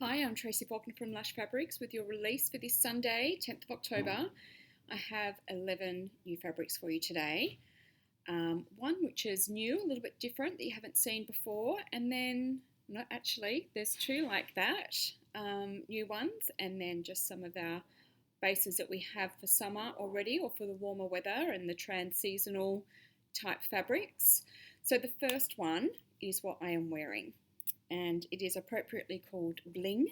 Hi, I'm Tracy Faulkner from Lush Fabrics with your release for this Sunday, 10th of October. I have 11 new fabrics for you today. One which is new, a little bit different that you haven't seen before, and then, no, actually, there's two like that, new ones, and then just some of our bases that we have for summer already or for the warmer weather and the trans-seasonal type fabrics. So the first one is what I am wearing, and it is appropriately called Bling.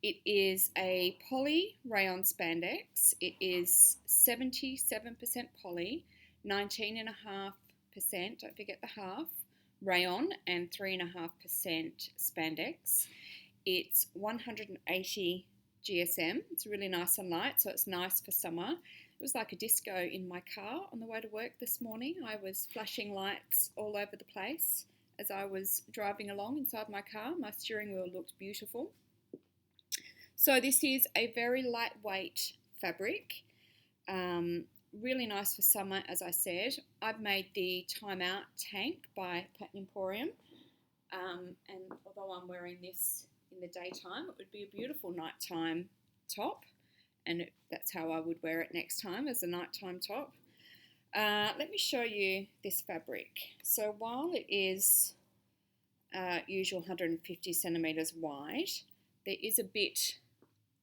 It is a poly rayon spandex. It is 77% poly, 19.5%, don't forget the half, rayon, and 3.5% spandex. It's 180 GSM. It's really nice and light, so it's nice for summer. It was like a disco in my car on the way to work this morning. I was flashing lights all over the place as I was driving along inside my car. My steering wheel looked beautiful. So this is a very lightweight fabric, really nice for summer, as I said. I've made the Timeout Tank by Pattern Emporium, and although I'm wearing this in the daytime, it would be a beautiful nighttime top, and that's how I would wear it next time, as a nighttime top. Let me show you this fabric. So while it is usual 150 centimetres wide, there is a bit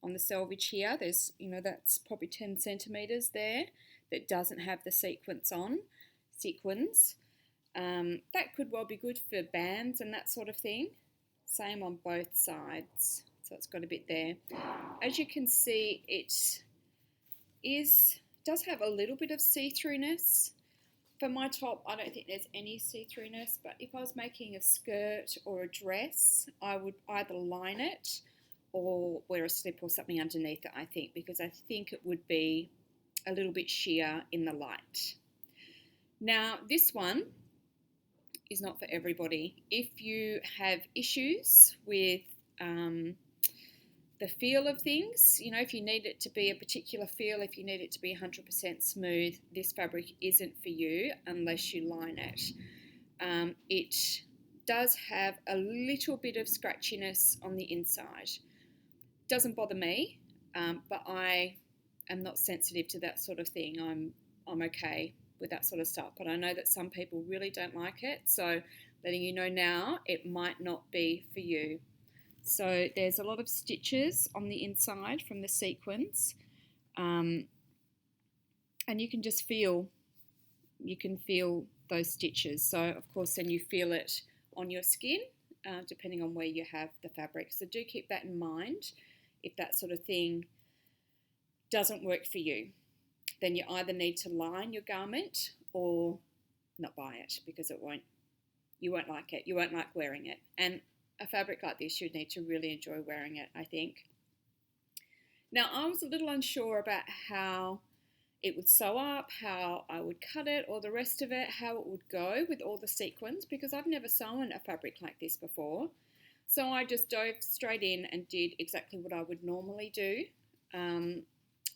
on the selvage here. There's, that's probably 10 centimetres there that doesn't have the sequins. That could well be good for bands and that sort of thing. Same on both sides. So it's got a bit there. As you can see, it does have a little bit of see-throughness. For my top, I don't think there's any see-throughness, but if I was making a skirt or a dress, I would either line it or wear a slip or something underneath it, I think, because I think it would be a little bit sheer in the light. Now, this one is not for everybody. If you have issues with the feel of things, if you need it to be a particular feel, if you need it to be 100% smooth, this fabric isn't for you unless you line it. It does have a little bit of scratchiness on the inside. Doesn't bother me, but I am not sensitive to that sort of thing. I'm okay with that sort of stuff, but I know that some people really don't like it, so letting you know now, it might not be for you. So there's a lot of stitches on the inside from the sequins, and you can just feel those stitches. So of course then you feel it on your skin, depending on where you have the fabric. So do keep that in mind. If that sort of thing doesn't work for you, then you either need to line your garment or not buy it, because you won't like it. You won't like wearing it. And a fabric like this, you'd need to really enjoy wearing it, I think. Now, I was a little unsure about how it would sew up, how I would cut it, or the rest of it, how it would go with all the sequins, because I've never sewn a fabric like this before. So I just dove straight in and did exactly what I would normally do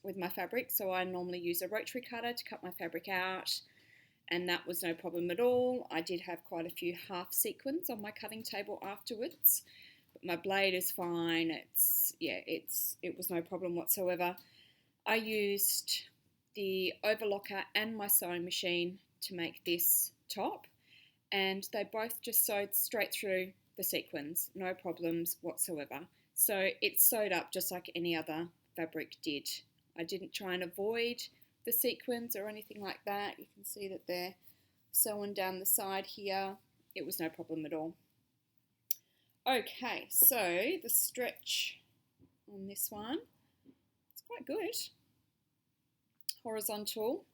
with my fabric. So I normally use a rotary cutter to cut my fabric out, and that was no problem at all. I did have quite a few half sequins on my cutting table afterwards, but my blade is fine. It was no problem whatsoever. I used the overlocker and my sewing machine to make this top, and they both just sewed straight through the sequins, no problems whatsoever. So it sewed up just like any other fabric did. I didn't try and avoid the sequins or anything like that. You can see that they're sewn down the side here. It was no problem at all. Okay, so the stretch on this one, it's quite good. Horizontal,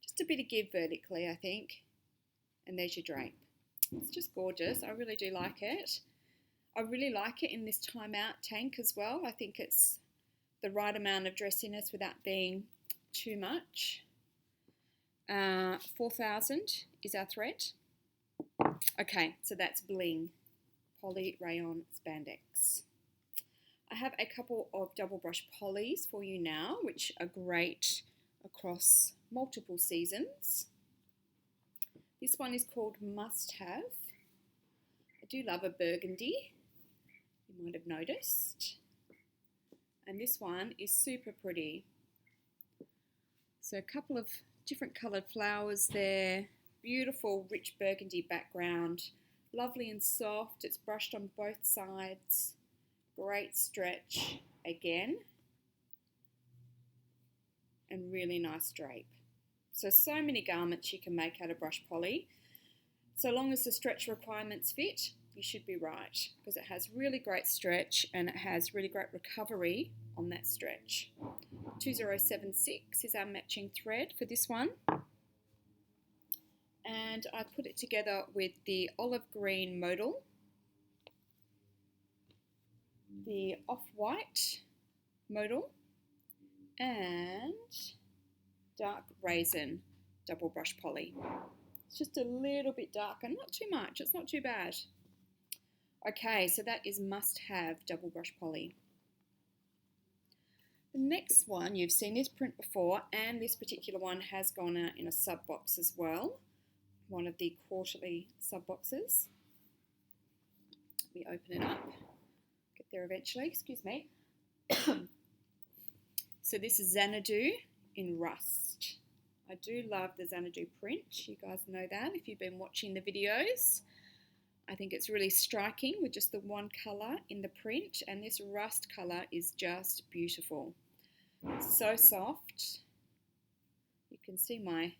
just a bit of give vertically, I think. And there's your drape. It's just gorgeous. I really do like it. I really like it in this Timeout Tank as well. I think it's the right amount of dressiness without being too much. 4,000 is our thread. Okay, so that's Bling, poly rayon spandex. I have a couple of double brush polys for you now, which are great across multiple seasons. This one is called Must Have. I do love a burgundy. you might have noticed. And this one is super pretty. So a couple of different coloured flowers there. Beautiful rich burgundy background. Lovely and soft. It's brushed on both sides. Great stretch again. And really nice drape. So many garments you can make out of brush poly. So long as the stretch requirements fit, you should be right, because it has really great stretch and it has really great recovery on that stretch. 2076 is our matching thread for this one. And I put it together with the olive green modal, the off-white modal, and dark raisin double brush poly. It's just a little bit darker, not too much, it's not too bad. Okay, so that is must-have double brush poly. The next one, you've seen this print before, and this particular one has gone out in a sub box as well, one of the quarterly sub boxes. Let me open it up, get there eventually, excuse me. So this is Xanadu in rust. I do love the Xanadu print, you guys know that if you've been watching the videos. I think it's really striking with just the one colour in the print, and this rust colour is just beautiful. So soft. You can see my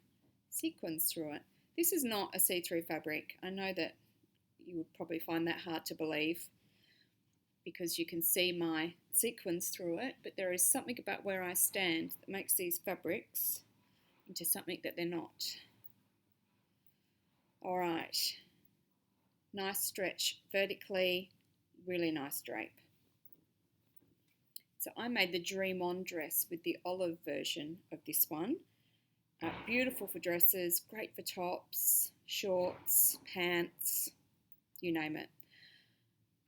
sequins through it. This is not a see-through fabric. I know that you would probably find that hard to believe because you can see my sequins through it, but there is something about where I stand that makes these fabrics into something that they're not. All right. Nice stretch vertically, really nice drape. So I made the Dream On dress with the olive version of this one. Beautiful for dresses, great for tops, shorts, pants, you name it.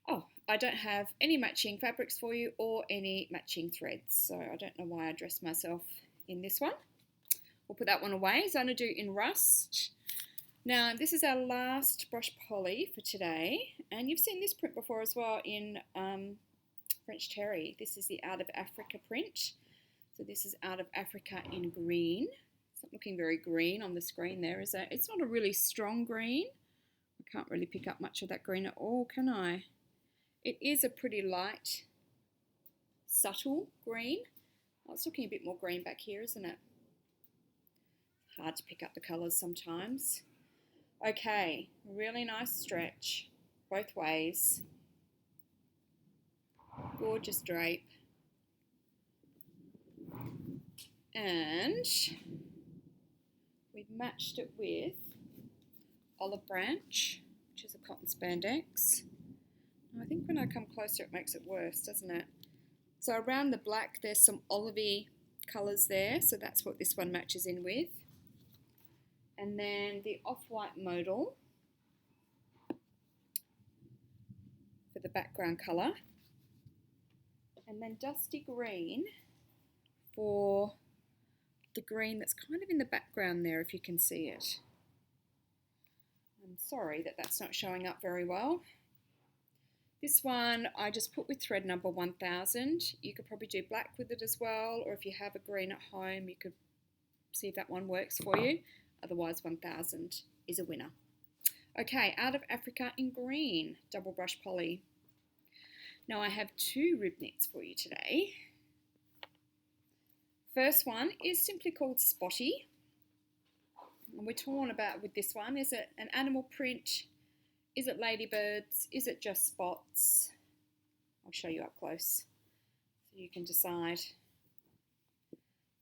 Oh, I don't have any matching fabrics for you or any matching threads, so I don't know why I dressed myself in this one. We'll put that one away. Xanadu in rust. Now, this is our last brush poly for today, and you've seen this print before as well in French Terry. This is the Out of Africa print. So this is Out of Africa in green. It's not looking very green on the screen there, is it? It's not a really strong green. I can't really pick up much of that green at all, can I? It is a pretty light, subtle green. Oh, it's looking a bit more green back here, isn't it? Hard to pick up the colours sometimes. Okay, really nice stretch, both ways. Gorgeous drape. And we've matched it with Olive Branch, which is a cotton spandex. I think when I come closer it makes it worse, doesn't it? So around the black there's some olivey colours there, so that's what this one matches in with. And then the off-white modal for the background colour. And then dusty green for the green that's kind of in the background there, if you can see it. I'm sorry that that's not showing up very well. This one I just put with thread number 1000. You could probably do black with it as well, or if you have a green at home, you could see if that one works for you. Otherwise, 1000 is a winner. Okay, Out of Africa in green, double brush poly. Now I have two rib knits for you today. First one is simply called Spotty. And we're torn about with this one. Is it an animal print? Is it ladybirds? Is it just spots? I'll show you up close so you can decide.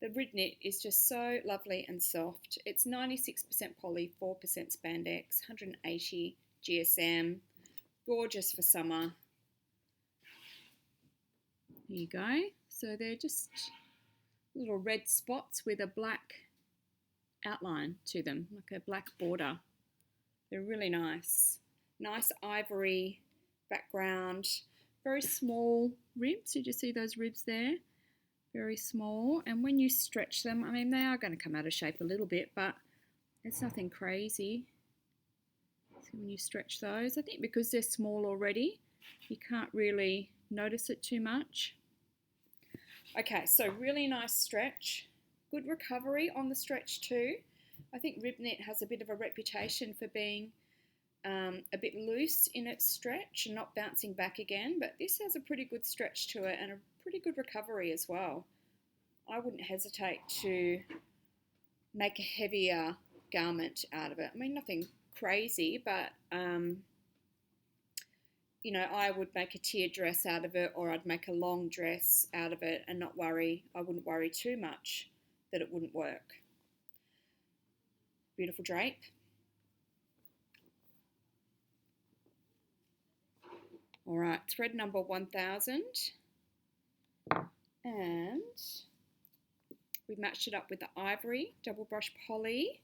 The rib knit is just so lovely and soft. It's 96% poly, 4% spandex, 180 GSM. Gorgeous for summer. There you go. So they're just little red spots with a black outline to them, like a black border. They're really nice. Nice ivory background. Very small ribs. Did you see those ribs there? Very small, and when you stretch them, I mean, they are going to come out of shape a little bit, but it's nothing crazy. So when you stretch those, I think because they're small already, you can't really notice it too much. Okay, so really nice stretch. Good recovery on the stretch too. I think rib knit has a bit of a reputation for being a bit loose in its stretch and not bouncing back again, but this has a pretty good stretch to it and a pretty good recovery as well. I wouldn't hesitate to make a heavier garment out of it. I mean, nothing crazy, but you know, I would make a tier dress out of it, or I'd make a long dress out of it and not worry. I wouldn't worry too much that it wouldn't work. Beautiful drape. All right, thread number 1000, and we've matched it up with the ivory, double brush poly,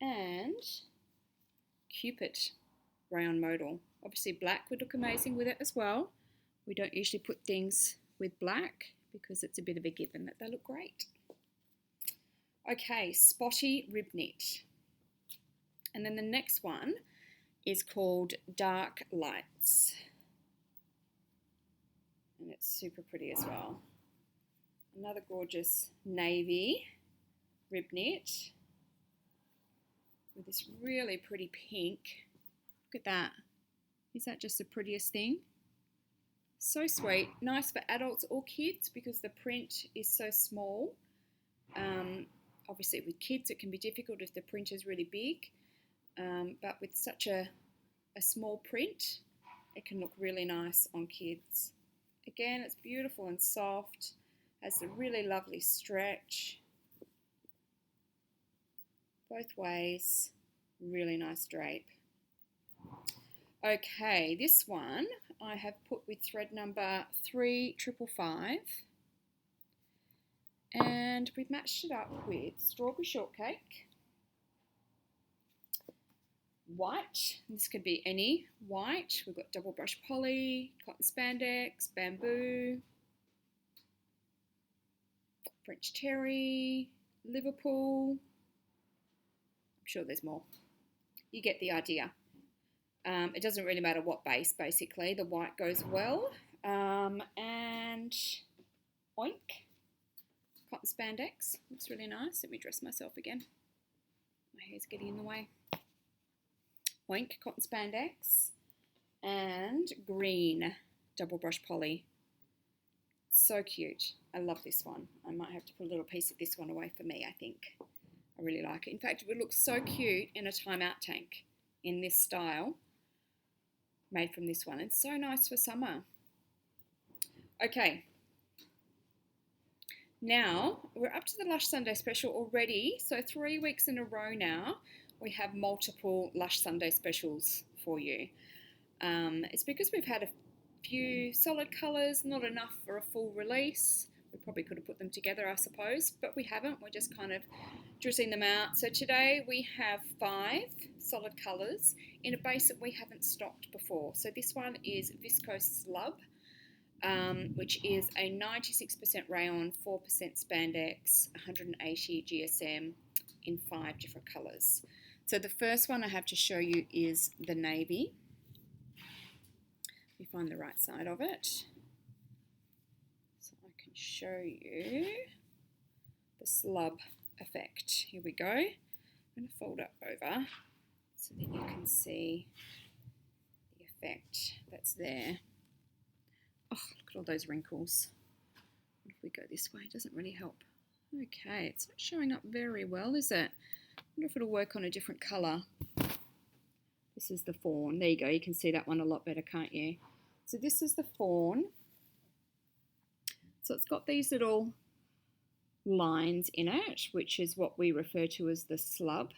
and Cupid rayon modal. Obviously black would look amazing with it as well. We don't usually put things with black because it's a bit of a given that they look great. Okay, spotty rib knit. And then the next one is called Dark Lights. And it's super pretty as well. Another gorgeous navy rib knit with this really pretty pink. Look at that. Is that just the prettiest thing? So sweet. Nice for adults or kids because the print is so small. Obviously with kids it can be difficult if the print is really big, but with such a small print it can look really nice on kids. Again, it's beautiful and soft, has a really lovely stretch both ways, really nice drape. Okay, this one I have put with thread number 3555, and we've matched it up with strawberry shortcake, white, this could be any white, we've got double brush poly, cotton spandex, bamboo, French terry, Liverpool, I'm sure there's more, you get the idea. It doesn't really matter what base, basically. The white goes well. And oink, cotton spandex. Looks really nice. Let me dress myself again. My hair's getting in the way. Oink, cotton spandex. And green, double brush poly. So cute. I love this one. I might have to put a little piece of this one away for me, I think. I really like it. In fact, it would look so cute in a Timeout Tank in this style. Made from this one. It's so nice for summer. Okay. Now, we're up to the Lush Sunday special already. So 3 weeks in a row now, we have multiple Lush Sunday specials for you. It's because we've had a few solid colours, not enough for a full release. We probably could have put them together, I suppose, but we haven't. We're just kind of drizzling them out. So today we have 5 solid colours in a base that we haven't stocked before. So this one is Viscose Slub, which is a 96% rayon, 4% spandex, 180 GSM in 5 different colours. So the first one I have to show you is the navy. Let me find the right side of it so I can show you the slub effect. Here we go. I'm going to fold it over so that you can see the effect that's there. Oh, look at all those wrinkles. What if we go this way? It doesn't really help. Okay, it's not showing up very well, is it? I wonder if it'll work on a different colour. This is the fawn. There you go. You can see that one a lot better, can't you? So this is the fawn. So it's got these little lines in it, which is what we refer to as the slub.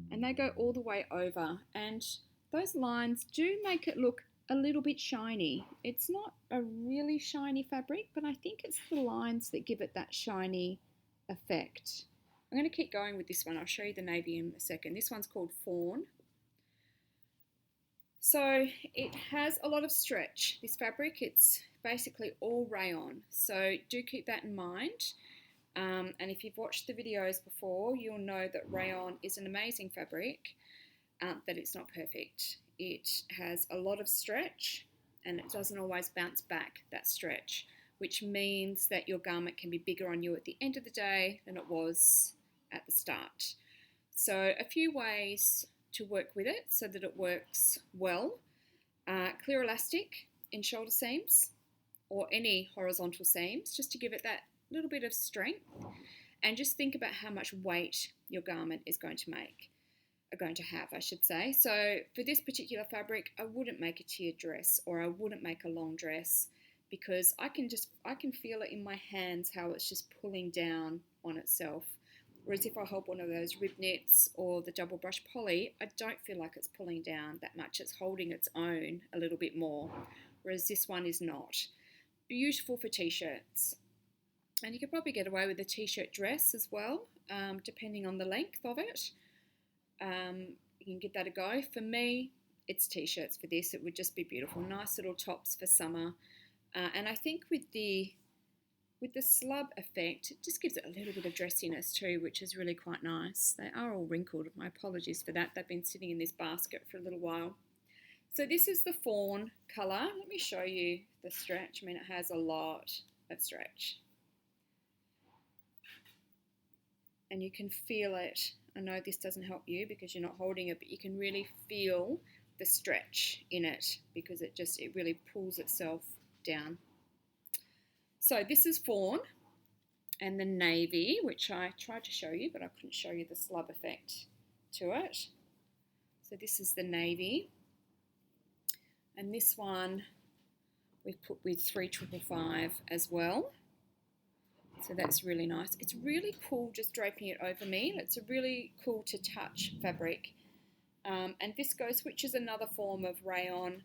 And they go all the way over. And those lines do make it look a little bit shiny. It's not a really shiny fabric, but I think it's the lines that give it that shiny effect. I'm going to keep going with this one. I'll show you the navy in a second. This one's called Fawn. So it has a lot of stretch, this fabric. It's basically all rayon. So do keep that in mind. And if you've watched the videos before, you'll know that rayon is an amazing fabric, but it's not perfect. it has a lot of stretch and it doesn't always bounce back, that stretch, which means that your garment can be bigger on you at the end of the day than it was at the start. So a few ways to work with it so that it works well. Clear elastic in shoulder seams or any horizontal seams, just to give it that little bit of strength, and just think about how much weight your garment is going to have, I should say. So for this particular fabric, I wouldn't make a tiered dress, or I wouldn't make a long dress, because I can feel it in my hands how it's just pulling down on itself. Whereas if I hold one of those rib knits or the double brush poly, I don't feel like it's pulling down that much. It's holding its own a little bit more, whereas this one is not. Beautiful for t-shirts. And you could probably get away with a t-shirt dress as well, depending on the length of it. You can give that a go. For me, it's t-shirts for this. It would just be beautiful. Nice little tops for summer. And I think with the slub effect, it just gives it a little bit of dressiness too, which is really quite nice. They are all wrinkled. My apologies for that. They've been sitting in this basket for a little while. So this is the fawn colour. Let me show you the stretch. I mean, it has a lot of stretch. And you can feel it. I know this doesn't help you because you're not holding it, but you can really feel the stretch in it because it really pulls itself down. So this is fawn, and the navy, which I tried to show you, but I couldn't show you the slub effect to it. So this is the navy, and this one we've put with 3555 as well. So that's really nice. It's really cool just draping it over me. It's a really cool to touch fabric. And viscose, which is another form of rayon,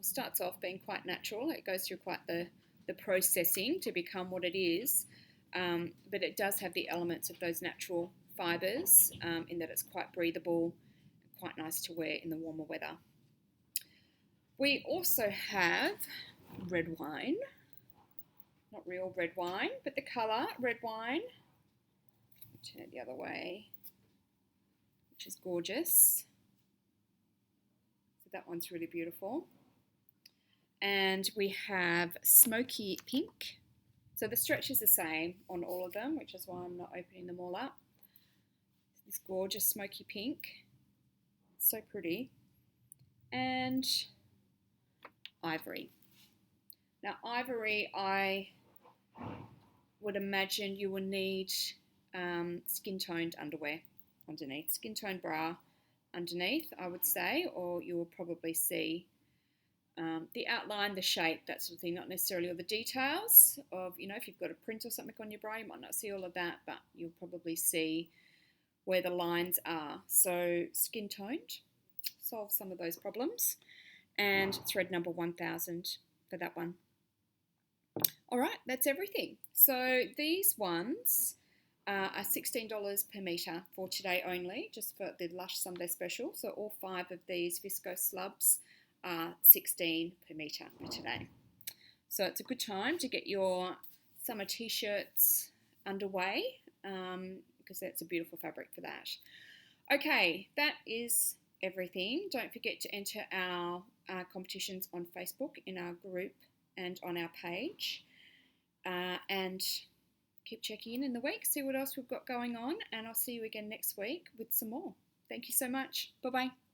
starts off being quite natural. It goes through quite the processing to become what it is, but it does have the elements of those natural fibres in that it's quite breathable, quite nice to wear in the warmer weather. We also have red wine, not real red wine, but the colour red wine. Turn it the other way, which is gorgeous. So that one's really beautiful. And we have smoky pink. So the stretch is the same on all of them, which is why I'm not opening them all up. This gorgeous smoky pink. So pretty. And ivory. Now ivory, I would imagine you will need skin-toned underwear underneath. Skin-toned bra underneath, I would say, or you will probably see the outline, the shape, that sort of thing, not necessarily all the details of, if you've got a print or something on your bra, you might not see all of that, but you'll probably see where the lines are. So skin toned, solve some of those problems, and thread number 1000 for that one. All right, that's everything. So these ones are $16 per metre for today only, just for the Lush Sunday special. So all 5 of these viscose slubs are $16 per metre for today. So it's a good time to get your summer t-shirts underway because that's a beautiful fabric for that. Okay, that is everything. Don't forget to enter our competitions on Facebook in our group and on our page, and keep checking in the week, see what else we've got going on, and I'll see you again next week with some more. Thank you so much. Bye-bye.